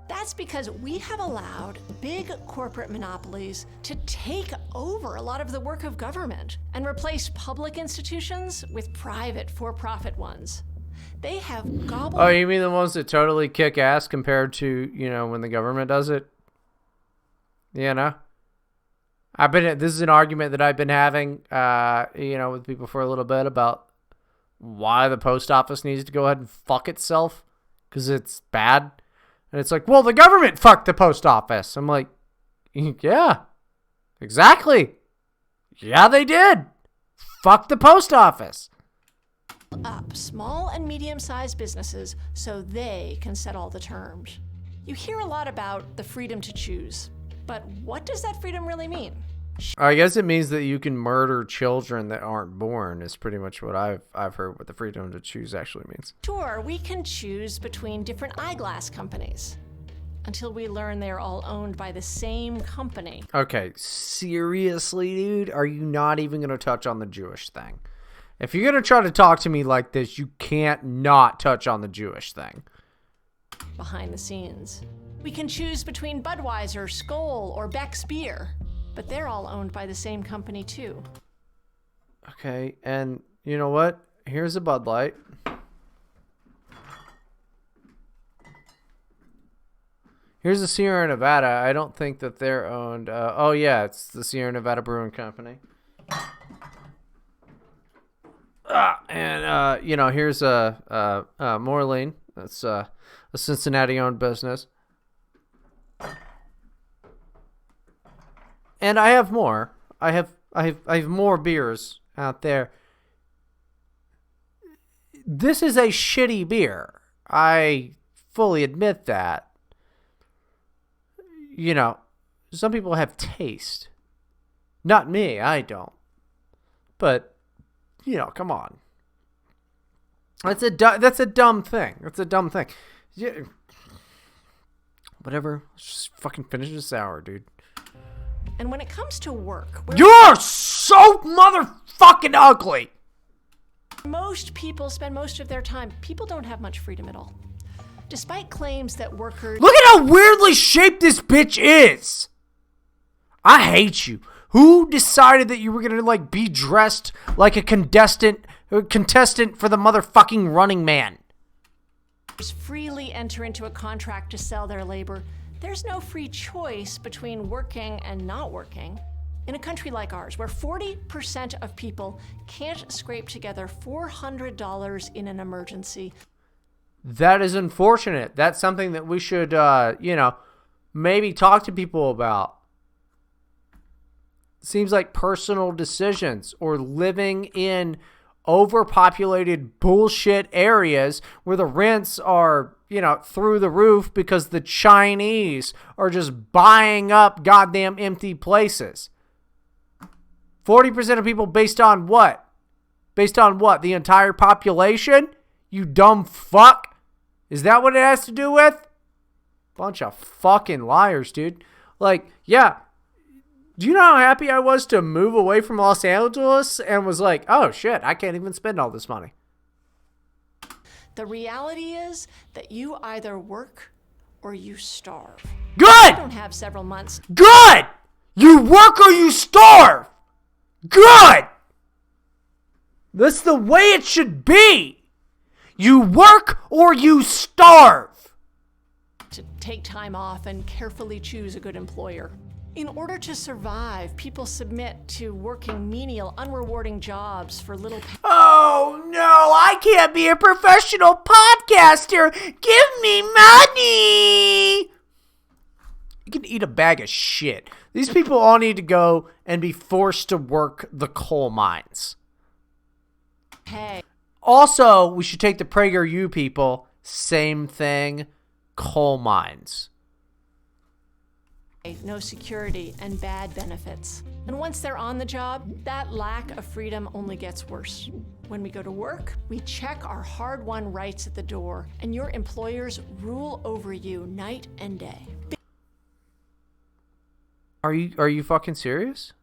L: That's because we have allowed big corporate monopolies to take over a lot of the work of government and replace public institutions with private for-profit ones. They have gobbled...
A: Oh, you mean the ones that totally kick ass compared to, when the government does it? This is an argument that I've been having, with people for a little bit about why the post office needs to go ahead and fuck itself because it's bad. And it's like, well, the government fucked the post office. I'm like, yeah, exactly. Yeah, they did. Fuck the post office.
L: Up small and medium-sized businesses so they can set all the terms. You hear a lot about the freedom to choose, but what does that freedom really mean?
A: I guess it means that you can murder children that aren't born is pretty much what I've heard what the freedom to choose actually means.
L: Sure, we can choose between different eyeglass companies until we learn they're all owned by the same company.
A: Okay, seriously, dude? Are you not even going to touch on the Jewish thing? If you're going to try to talk to me like this, you can't not touch on the Jewish thing.
L: Behind the scenes. We can choose between Budweiser, Skoll, or Beck's beer, but they're all owned by the same company too.
A: Okay, and you know what? Here's a Bud Light. Here's the Sierra Nevada. I don't think that they're owned. Oh yeah, it's the Sierra Nevada Brewing Company. And you know, here's Moreline. That's a Cincinnati-owned business. And I have more. I have more beers out there. This is a shitty beer. I fully admit that. You know, some people have taste. Not me, I don't. But, you know, come on. That's a dumb thing. That's a dumb thing. Yeah. Whatever. Let's just fucking finish this hour, dude.
L: And when it comes to work,
A: you're so motherfucking ugly.
L: Most people spend most of their time. People don't have much freedom at all. Despite claims that workers...
A: Look at how weirdly shaped this bitch is. I hate you. Who decided that you were going to, like, be dressed like a contestant for the motherfucking Running Man?
L: Freely enter into a contract to sell their labor. There's no free choice between working and not working. In a country like ours, where 40% of people can't scrape together $400 in an emergency.
A: That is unfortunate. That's something that we should, you know, maybe talk to people about. Seems like personal decisions or living in overpopulated bullshit areas where the rents are, you know, through the roof because the Chinese are just buying up goddamn empty places. 40% of people based on what? Based on what? The entire population? You dumb fuck? Is that what it has to do with? Bunch of fucking liars, dude. Like, yeah. Do you know how happy I was to move away from Los Angeles and was like, oh shit, I can't even spend all this money.
L: The reality is that you either work or you starve.
A: Good!
L: You don't have several months.
A: Good! You work or you starve! Good! That's the way it should be. You work or you starve.
L: To take time off and carefully choose a good employer. In order to survive, people submit to working menial, unrewarding jobs for little pay.
A: Oh no, I can't be a professional podcaster. Give me money. You can eat a bag of shit. These people all need to go and be forced to work the coal mines.
L: Hey.
A: Also, we should take the PragerU people. Same thing. Coal mines.
L: No security and bad benefits. And once they're on the job, that lack of freedom only gets worse. When we go to work, we check our hard-won rights at the door, and your employers rule over you night and day.
A: Are you fucking serious?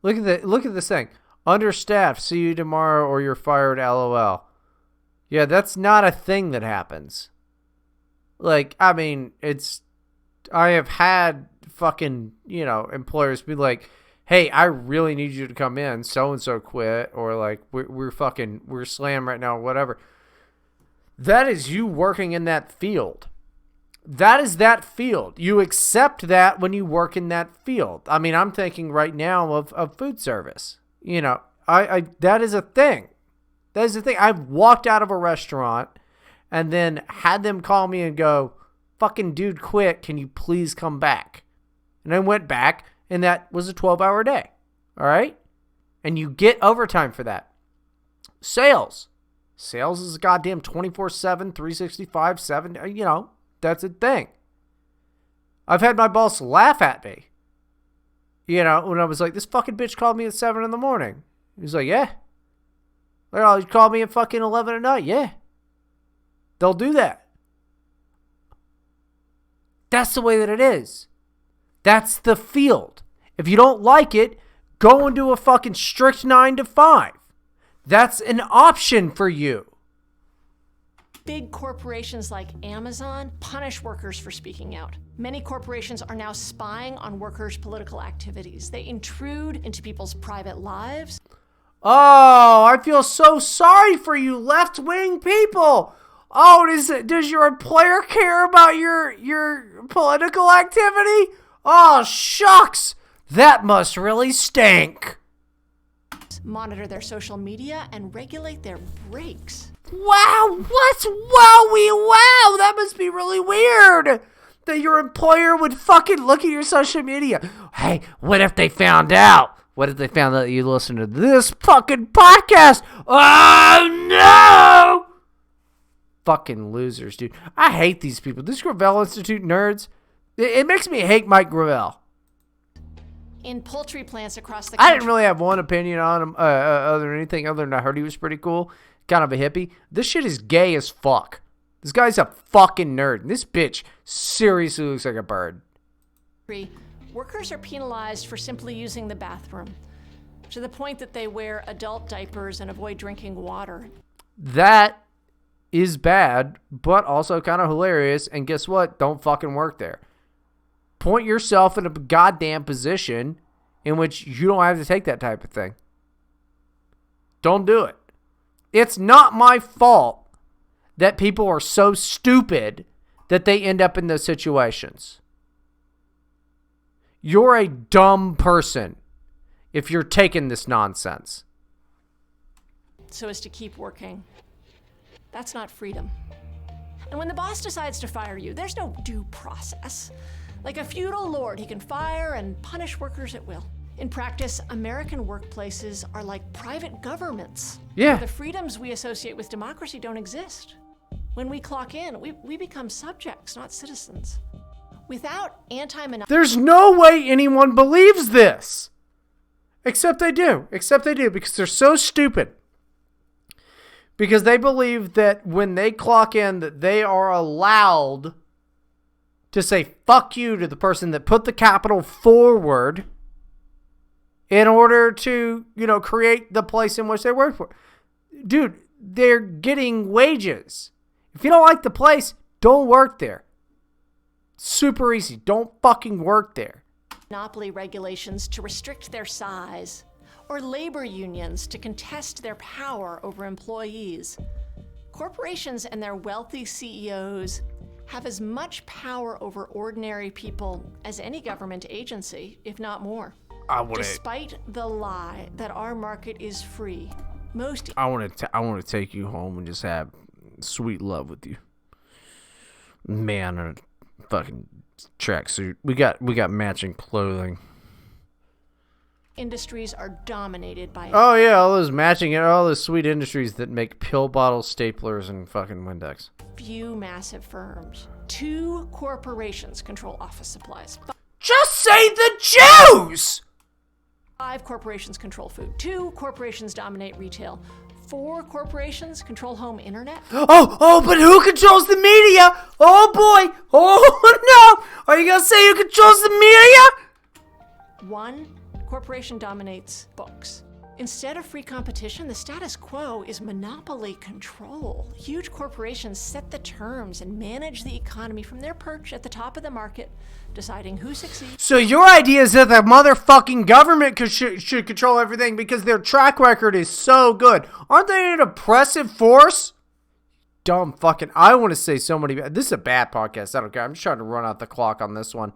A: Look at this thing. Understaffed, see you tomorrow or you're fired, LOL. Yeah, that's not a thing that happens. Like, I mean, I have had fucking, you know, employers be like, hey, I really need you to come in. So-and-so quit. Or like, we're slammed right now, or whatever. That is you working in that field. That is that field. You accept that when you work in that field. I mean, I'm thinking right now of food service. You know, I that is a thing. That's the thing. I've walked out of a restaurant and then had them call me and go, fucking dude quit. Can you please come back? And I went back, and that was a 12-hour day. All right? And you get overtime for that. Sales. Sales is a goddamn 24/7, 365, 7. You know, that's a thing. I've had my boss laugh at me. You know, when I was like, this fucking bitch called me at 7 in the morning. He was like, yeah. Like, oh, you called me at fucking 11 at night. Yeah. They'll do that. That's the way that it is. That's the field. If you don't like it, go and do a fucking strict 9 to 5. That's an option for you.
L: Big corporations like Amazon punish workers for speaking out. Many corporations are now spying on workers' political activities. They intrude into people's private lives.
A: Oh, I feel so sorry for you left-wing people. Oh, does your employer care about your political activity? Oh, shucks. That must really stink.
L: Monitor their social media and regulate their breaks.
A: Wow, what? Wowie, wow, that must be really weird. That your employer would fucking look at your social media. Hey, what if they found out? What if they found out you listen to this fucking podcast? Oh, no! Fucking losers, dude. I hate these people. These Gravel Institute nerds. It makes me hate Mike Gravel.
L: In poultry plants across the country.
A: I didn't really have one opinion on him other than anything other than I heard he was pretty cool. Kind of a hippie. This shit is gay as fuck. This guy's a fucking nerd. This bitch seriously looks like a bird.
L: Workers are penalized for simply using the bathroom, to the point that they wear adult diapers and avoid drinking water.
A: That is bad, but also kind of hilarious. And guess what? Don't fucking work there. Point yourself in a goddamn position in which you don't have to take that type of thing. Don't do it. It's not my fault that people are so stupid that they end up in those situations. You're a dumb person if you're taking this nonsense.
L: So as to keep working. That's not freedom. And when the boss decides to fire you, there's no due process. Like a feudal lord, he can fire and punish workers at will. In practice, American workplaces are like private governments.
A: Yeah.
L: The freedoms we associate with democracy don't exist. When we clock in, we become subjects, not citizens. Without anti-monopoly...
A: There's no way anyone believes this. Except they do. Because they're so stupid. Because they believe that when they clock in, that they are allowed to say fuck you to the person that put the capital forward in order to, create the place in which they work for. Dude, they're getting wages. If you don't like the place, don't work there. Super easy. Don't fucking work there.
L: Monopoly regulations to restrict their size, or labor unions to contest their power over employees. Corporations and their wealthy CEOs have as much power over ordinary people as any government agency, if not more. Despite the lie that our market is free,
A: I want to take you home and just have sweet love with you. Man, in a fucking tracksuit. We got matching clothing.
L: Industries are dominated by...
A: Oh yeah, all those sweet industries that make pill bottle staplers and fucking Windex.
L: Few massive firms. 2 corporations control office supplies.
A: Just say the Jews!
L: 5 corporations control food. 2 corporations dominate retail. 4 corporations control home internet.
A: Oh, but who controls the media? Oh boy! Oh no! Are you gonna say who controls the media?
L: 1 corporation dominates books. Instead of free competition, the status quo is monopoly control. Huge corporations set the terms and manage the economy from their perch at the top of the market, deciding who succeeds.
A: So your idea is that the motherfucking government should control everything because their track record is so good. Aren't they an oppressive force? Dumb fucking... I want to say so many... This is a bad podcast. I don't care. I'm just trying to run out the clock on this one.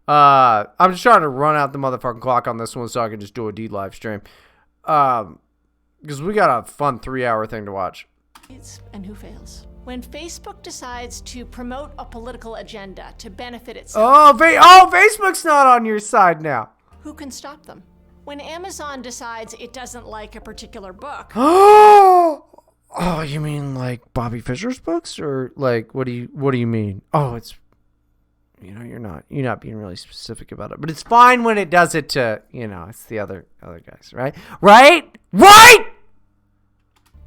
A: I'm just trying to run out the motherfucking clock on this one so I can just do a D live stream. Because we got a fun 3-hour thing to watch.
L: And who fails? When Facebook decides to promote a political agenda to benefit itself.
A: Facebook's not on your side now.
L: Who can stop them? When Amazon decides it doesn't like a particular book.
A: Oh, you mean like Bobby Fischer's books, or like what do you mean? Oh, it's you're not being really specific about it, but it's fine when it does it to it's the other guys, right?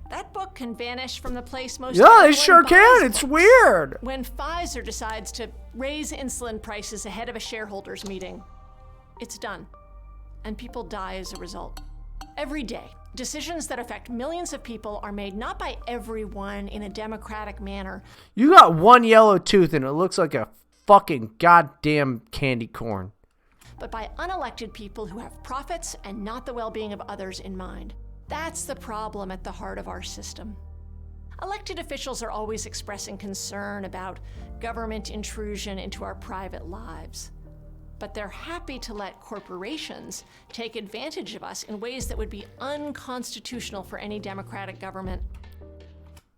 L: That book can vanish from the place most.
A: Yeah, they sure can. It's weird.
L: When Pfizer decides to raise insulin prices ahead of a shareholders meeting, it's done, and people die as a result. Every day, decisions that affect millions of people are made not by everyone in a democratic manner.
A: You got one yellow tooth and it looks like a fucking goddamn candy corn.
L: But by unelected people who have profits and not the well-being of others in mind. That's the problem at the heart of our system. Elected officials are always expressing concern about government intrusion into our private lives. But they're happy to let corporations take advantage of us in ways that would be unconstitutional for any democratic government.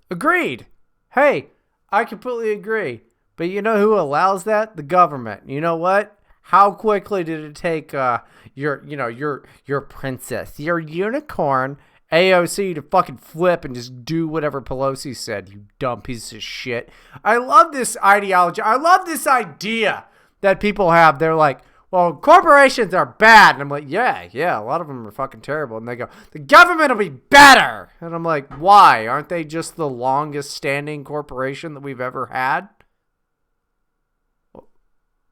A: Agreed. Hey, I completely agree. But you know who allows that? The government. You know what? How quickly did it take your princess, your unicorn, AOC to fucking flip and just do whatever Pelosi said, you dumb piece of shit. I love this ideology. I love this idea that people have. They're like, well, corporations are bad. And I'm like, yeah, a lot of them are fucking terrible. And they go, the government will be better. And I'm like, why? Aren't they just the longest standing corporation that we've ever had?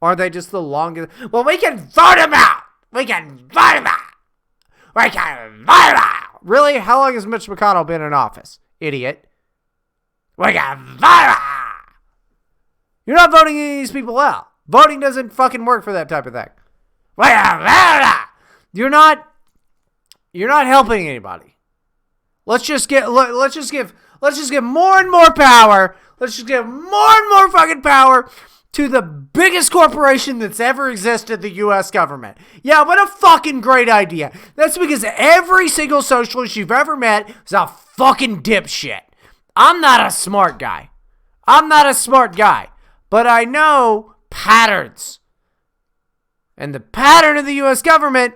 A: Aren't they just the longest? Well, we can vote them out. We can vote them out. We can vote them out. Really? How long has Mitch McConnell been in office? Idiot. We can vote them out. You're not voting any of these people out. Voting doesn't fucking work for that type of thing. We can vote them out. You're not helping anybody. Let's just give more and more power. Let's just give more and more fucking power to the biggest corporation that's ever existed, the U.S. government. Yeah, what a fucking great idea. That's because every single socialist you've ever met is a fucking dipshit. I'm not a smart guy. But I know patterns. And the pattern of the U.S. government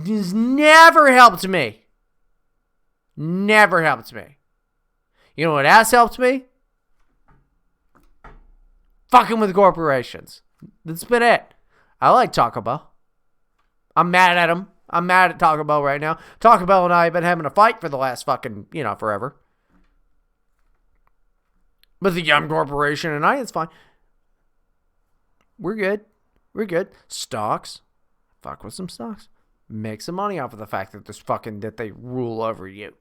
A: has never helped me. Never helped me. You know what has helped me? Fucking with corporations. That's been it. I like Taco Bell. I'm mad at them. I'm mad at Taco Bell right now. Taco Bell and I have been having a fight for the last fucking, forever. But the Yum Corporation and it's fine. We're good. Stocks. Fuck with some stocks. Make some money off of the fact that they rule over you.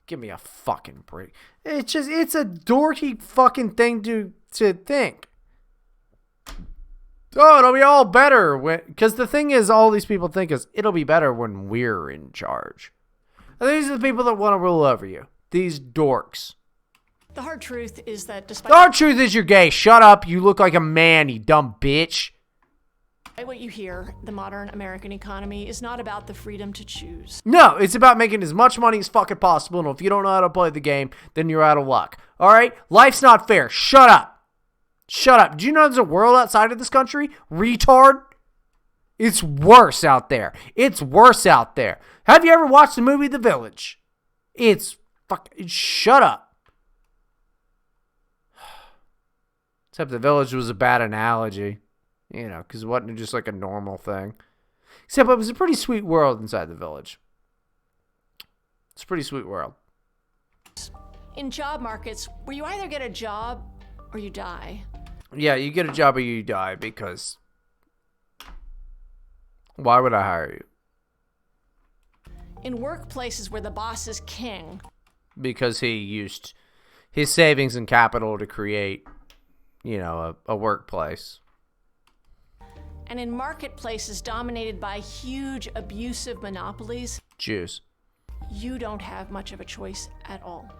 A: Give me a fucking break. It's a dorky fucking thing to think. Oh, it'll be all better because the thing is, all these people think is it'll be better when we're in charge. And these are the people that want to rule over you. These dorks.
L: The hard truth is that despite...
A: The hard truth is you're gay. Shut up. You look like a man, you dumb bitch.
L: What you hear, the modern American economy is not about the freedom to choose.
A: No, it's about making as much money as fucking possible. And if you don't know how to play the game, then you're out of luck. All right? Life's not fair. Shut up. Do you know there's a world outside of this country? Retard. It's worse out there. Have you ever watched the movie The Village? Shut up. Except The Village was a bad analogy. Because it wasn't just like a normal thing. Except it was a pretty sweet world inside the village. It's a pretty sweet world.
L: In job markets, where you either get a job or you die.
A: Yeah, you get a job or you die because... Why would I hire you?
L: In workplaces where the boss is king.
A: Because he used his savings and capital to create, a workplace.
L: And in marketplaces dominated by huge abusive monopolies,
A: Jews,
L: you don't have much of a choice at all.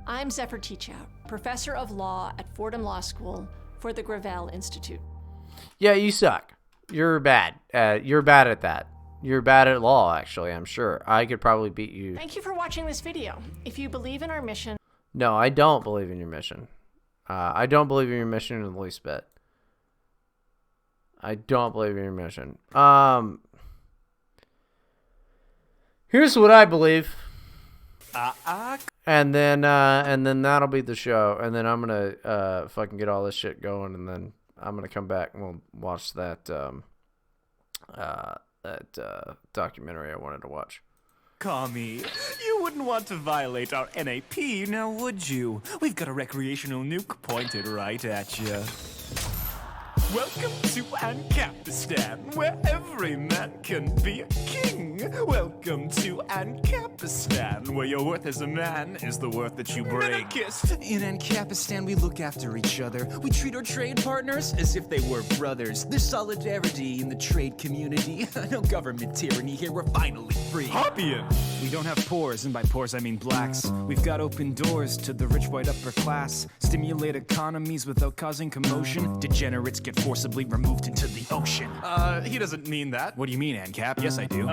L: I'm Zephyr Teachout, professor of law at Fordham Law School for the Gravel Institute.
A: Yeah, you suck. You're bad. You're bad at that. You're bad at law, actually, I'm sure. I could probably beat you.
L: Thank you for watching this video. If you believe in our mission...
A: No, I don't believe in your mission. I don't believe in your mission in the least bit. I don't believe in your mission. Here's what I believe. And then that'll be the show. And then I'm gonna fucking get all this shit going, and then I'm gonna come back and we'll watch that documentary I wanted to watch.
M: Commie, you wouldn't want to violate our NAP, now would you? We've got a recreational nuke pointed right at you. Welcome to Ancapistan, where every man can be a king. Welcome to Ancapistan, where your worth as a man is the worth that you bring.
N: In Ancapistan, we look after each other. We treat our trade partners as if they were brothers. There's solidarity in the trade community. No government tyranny here, we're finally free.
M: Hoppyin'!
N: We don't have pores, and by pores I mean blacks. We've got open doors to the rich white upper class. Stimulate economies without causing commotion. Degenerates get forcibly removed into the ocean.
M: He doesn't mean that.
N: What do you mean, ANCAP? Yes, I do.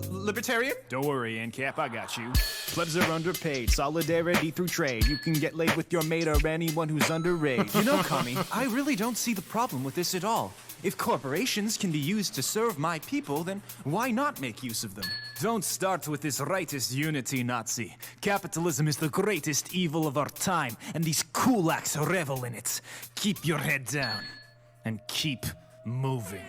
M: Libertarian?
N: Don't worry, ANCAP, I got you. Plebs are underpaid. Solidarity through trade. You can get laid with your mate or anyone who's underage. You know, Commie, I really don't see the problem with this at all. If corporations can be used to serve my people, then why not make use of them? Don't start with this rightist unity, Nazi. Capitalism is the greatest evil of our time, and these kulaks revel in it. Keep your head down, and keep moving.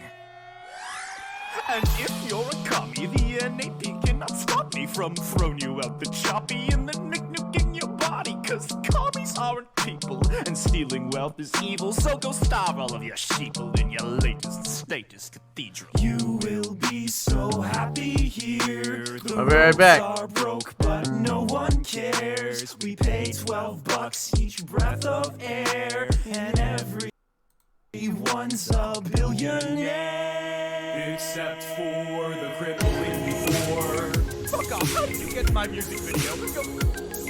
M: And if you're a commie, the NAP cannot stop me from throwing you out the choppy and the nuke in your body. Cause commies aren't people, and stealing wealth is evil. So go starve all of your sheeple in your latest status cathedral.
N: You will be so happy here.
A: I'll be right back.
N: Are broke, but no one cares. We pay $12 each breath of air, and everyone's a billionaire.
M: Except for the crippling before. Fuck off, how did you get my music video?